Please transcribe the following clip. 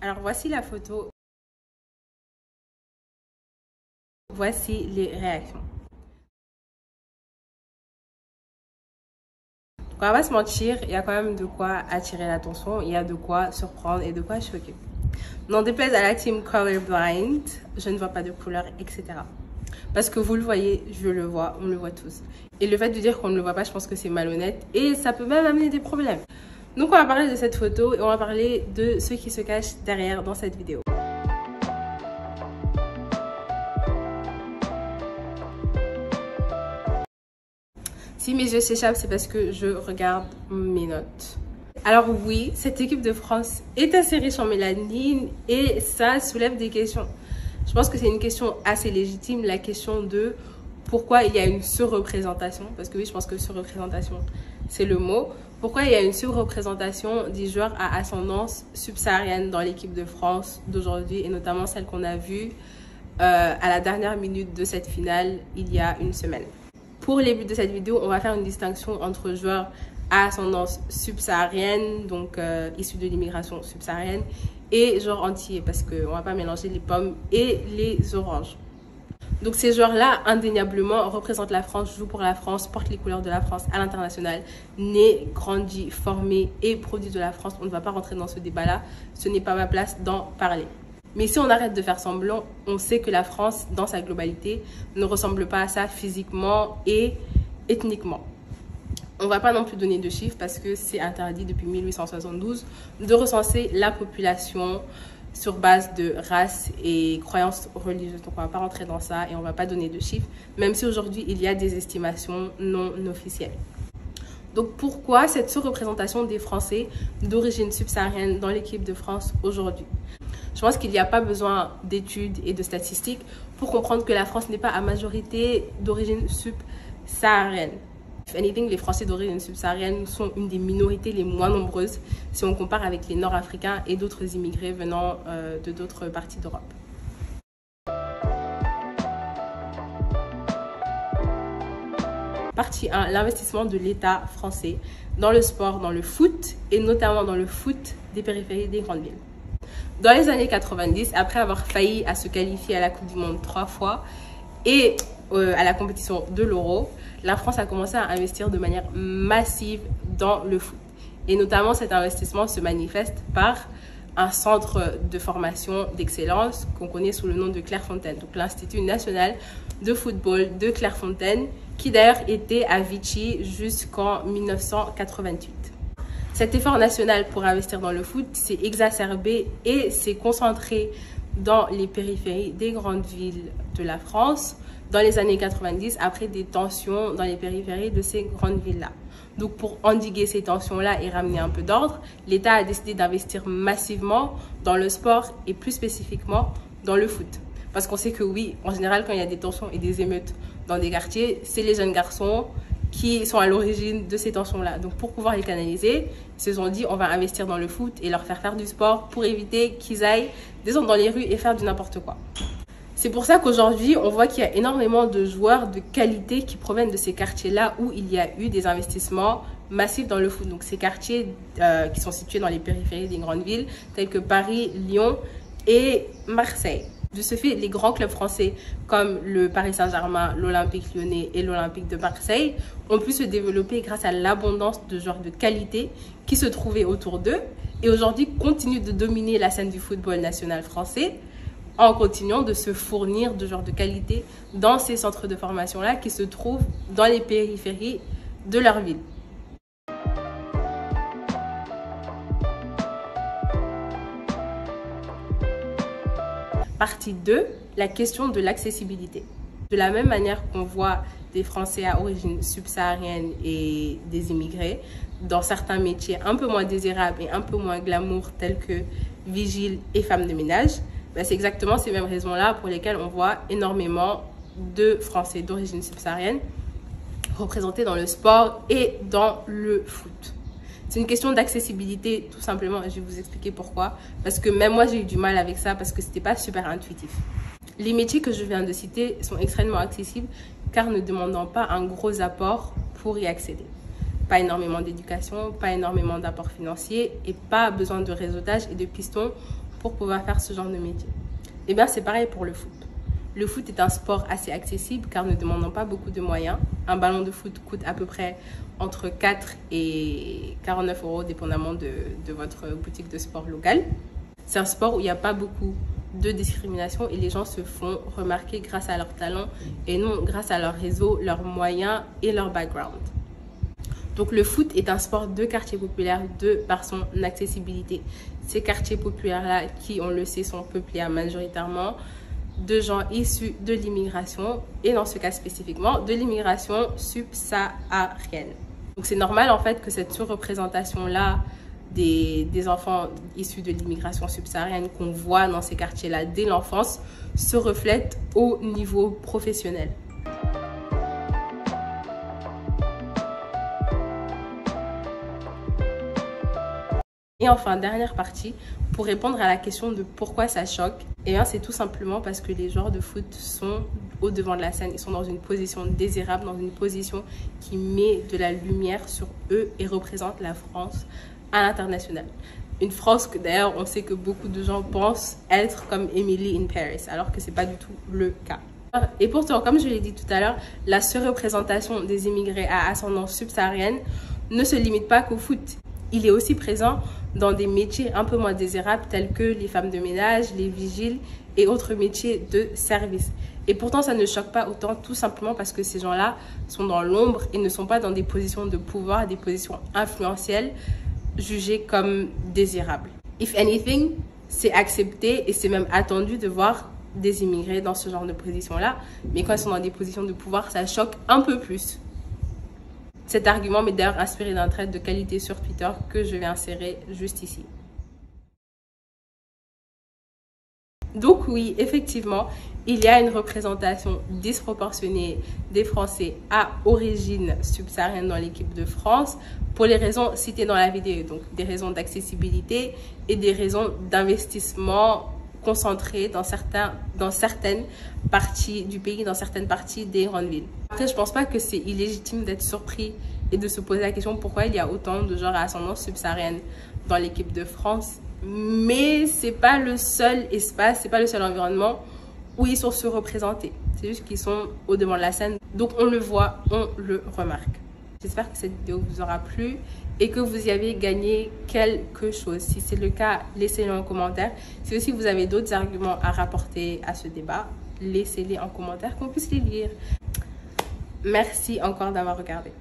Alors voici la photo. Voici les réactions. On va pas se mentir, il y a quand même de quoi attirer l'attention, il y a de quoi surprendre et de quoi choquer. N'en déplaise à la team colorblind, je ne vois pas de couleur, etc. Parce que vous le voyez, je le vois, on le voit tous. Et le fait de dire qu'on ne le voit pas, je pense que c'est malhonnête et ça peut même amener des problèmes. Donc on va parler de cette photo et on va parler de ce qui se cache derrière dans cette vidéo. Si mes yeux s'échappent, c'est parce que je regarde mes notes. Alors oui, cette équipe de France est assez riche en mélanine et ça soulève des questions. Je pense que c'est une question assez légitime, la question de pourquoi il y a une surreprésentation. Parce que oui, je pense que surreprésentation, c'est le mot. Pourquoi il y a une surreprésentation des joueurs à ascendance subsaharienne dans l'équipe de France d'aujourd'hui et notamment celle qu'on a vue à la dernière minute de cette finale il y a une semaine. Pour les buts de cette vidéo, on va faire une distinction entre joueurs à ascendance subsaharienne, donc issus de l'immigration subsaharienne, et joueurs antillais, parce qu'on ne va pas mélanger les pommes et les oranges. Donc ces joueurs-là, indéniablement, représentent la France, jouent pour la France, portent les couleurs de la France à l'international, nés, grandis, formés et produits de la France. On ne va pas rentrer dans ce débat-là, ce n'est pas ma place d'en parler. Mais si on arrête de faire semblant, on sait que la France, dans sa globalité, ne ressemble pas à ça physiquement et ethniquement. On ne va pas non plus donner de chiffres parce que c'est interdit depuis 1872 de recenser la population sur base de race et croyances religieuses. Donc on ne va pas rentrer dans ça et on ne va pas donner de chiffres, même si aujourd'hui il y a des estimations non officielles. Donc pourquoi cette surreprésentation des Français d'origine subsaharienne dans l'équipe de France aujourd'hui ? Je pense qu'il n'y a pas besoin d'études et de statistiques pour comprendre que la France n'est pas à majorité d'origine subsaharienne. If anything, les Français d'origine subsaharienne sont une des minorités les moins nombreuses si on compare avec les Nord-Africains et d'autres immigrés venant de d'autres parties d'Europe. Partie 1, l'investissement de l'État français dans le sport, dans le foot et notamment dans le foot des périphéries des grandes villes. Dans les années 90, après avoir failli à se qualifier à la Coupe du Monde 3 fois et à la compétition de l'Euro, la France a commencé à investir de manière massive dans le foot. Et notamment, cet investissement se manifeste par un centre de formation d'excellence qu'on connaît sous le nom de Clairefontaine, donc l'Institut national de football de Clairefontaine, qui d'ailleurs était à Vichy jusqu'en 1988. Cet effort national pour investir dans le foot s'est exacerbé et s'est concentré dans les périphéries des grandes villes de la France dans les années 90 après des tensions dans les périphéries de ces grandes villes-là. Donc pour endiguer ces tensions-là et ramener un peu d'ordre, l'État a décidé d'investir massivement dans le sport et plus spécifiquement dans le foot. Parce qu'on sait que oui, en général, quand il y a des tensions et des émeutes dans des quartiers, c'est les jeunes garçons qui sont à l'origine de ces tensions-là. Donc pour pouvoir les canaliser, ils se sont dit on va investir dans le foot et leur faire du sport pour éviter qu'ils aillent descendre dans les rues et faire du n'importe quoi. C'est pour ça qu'aujourd'hui, on voit qu'il y a énormément de joueurs de qualité qui proviennent de ces quartiers-là où il y a eu des investissements massifs dans le foot. Donc ces quartiers qui sont situés dans les périphéries des grandes villes telles que Paris, Lyon et Marseille. De ce fait, les grands clubs français comme le Paris Saint-Germain, l'Olympique Lyonnais et l'Olympique de Marseille ont pu se développer grâce à l'abondance de joueurs de qualité qui se trouvaient autour d'eux et aujourd'hui continuent de dominer la scène du football national français en continuant de se fournir de joueurs de qualité dans ces centres de formation-là qui se trouvent dans les périphéries de leur ville. Partie 2, la question de l'accessibilité. De la même manière qu'on voit des Français à origine subsaharienne et des immigrés dans certains métiers un peu moins désirables et un peu moins glamour tels que vigile et femme de ménage, ben c'est exactement ces mêmes raisons-là pour lesquelles on voit énormément de Français d'origine subsaharienne représentés dans le sport et dans le foot. C'est une question d'accessibilité, tout simplement. Je vais vous expliquer pourquoi. Parce que même moi, j'ai eu du mal avec ça parce que c'était pas super intuitif. Les métiers que je viens de citer sont extrêmement accessibles car ne demandant pas un gros apport pour y accéder. Pas énormément d'éducation, pas énormément d'apport financier et pas besoin de réseautage et de pistons pour pouvoir faire ce genre de métier? Eh bien, c'est pareil pour le foot. Le foot est un sport assez accessible car ne demandant pas beaucoup de moyens. Un ballon de foot coûte à peu près entre 4 et 49 euros, dépendamment de votre boutique de sport locale. C'est un sport où il n'y a pas beaucoup de discrimination et les gens se font remarquer grâce à leur talent et non grâce à leur réseau, leurs moyens et leur background. Donc le foot est un sport de quartier populaire par son accessibilité. Ces quartiers populaires-là, qui on le sait, sont peuplés majoritairement de gens issus de l'immigration et dans ce cas spécifiquement de l'immigration subsaharienne. Donc c'est normal en fait que cette surreprésentation-là des enfants issus de l'immigration subsaharienne qu'on voit dans ces quartiers-là dès l'enfance se reflète au niveau professionnel. Et enfin, dernière partie, pour répondre à la question de pourquoi ça choque, eh bien c'est tout simplement parce que les joueurs de foot sont au devant de la scène, ils sont dans une position désirable, dans une position qui met de la lumière sur eux et représente la France à l'international. Une France que d'ailleurs on sait que beaucoup de gens pensent être comme Emily in Paris, alors que c'est pas du tout le cas. Et pourtant, comme je l'ai dit tout à l'heure, la surreprésentation des immigrés à ascendance subsaharienne ne se limite pas qu'au foot. Il est aussi présent dans des métiers un peu moins désirables tels que les femmes de ménage, les vigiles et autres métiers de service. Et pourtant, ça ne choque pas autant tout simplement parce que ces gens-là sont dans l'ombre et ne sont pas dans des positions de pouvoir, des positions influentielles jugées comme désirables. If anything, c'est accepté et c'est même attendu de voir des immigrés dans ce genre de position-là. Mais quand ils sont dans des positions de pouvoir, ça choque un peu plus. Cet argument m'est d'ailleurs inspiré d'un thread de qualité sur Twitter que je vais insérer juste ici. Donc oui, effectivement, il y a une représentation disproportionnée des Français à origine subsaharienne dans l'équipe de France pour les raisons citées dans la vidéo, donc des raisons d'accessibilité et des raisons d'investissement concentrés dans certaines parties du pays, dans certaines parties des grandes villes. Après, je pense pas que c'est illégitime d'être surpris et de se poser la question pourquoi il y a autant de gens à ascendance subsaharienne dans l'équipe de France. Mais c'est pas le seul espace, c'est pas le seul environnement où ils sont surreprésentés. C'est juste qu'ils sont au devant de la scène. Donc on le voit, on le remarque. J'espère que cette vidéo vous aura plu et que vous y avez gagné quelque chose. Si c'est le cas, laissez-le en commentaire. Si aussi vous avez d'autres arguments à rapporter à ce débat, laissez-les en commentaire qu'on puisse les lire. Merci encore d'avoir regardé.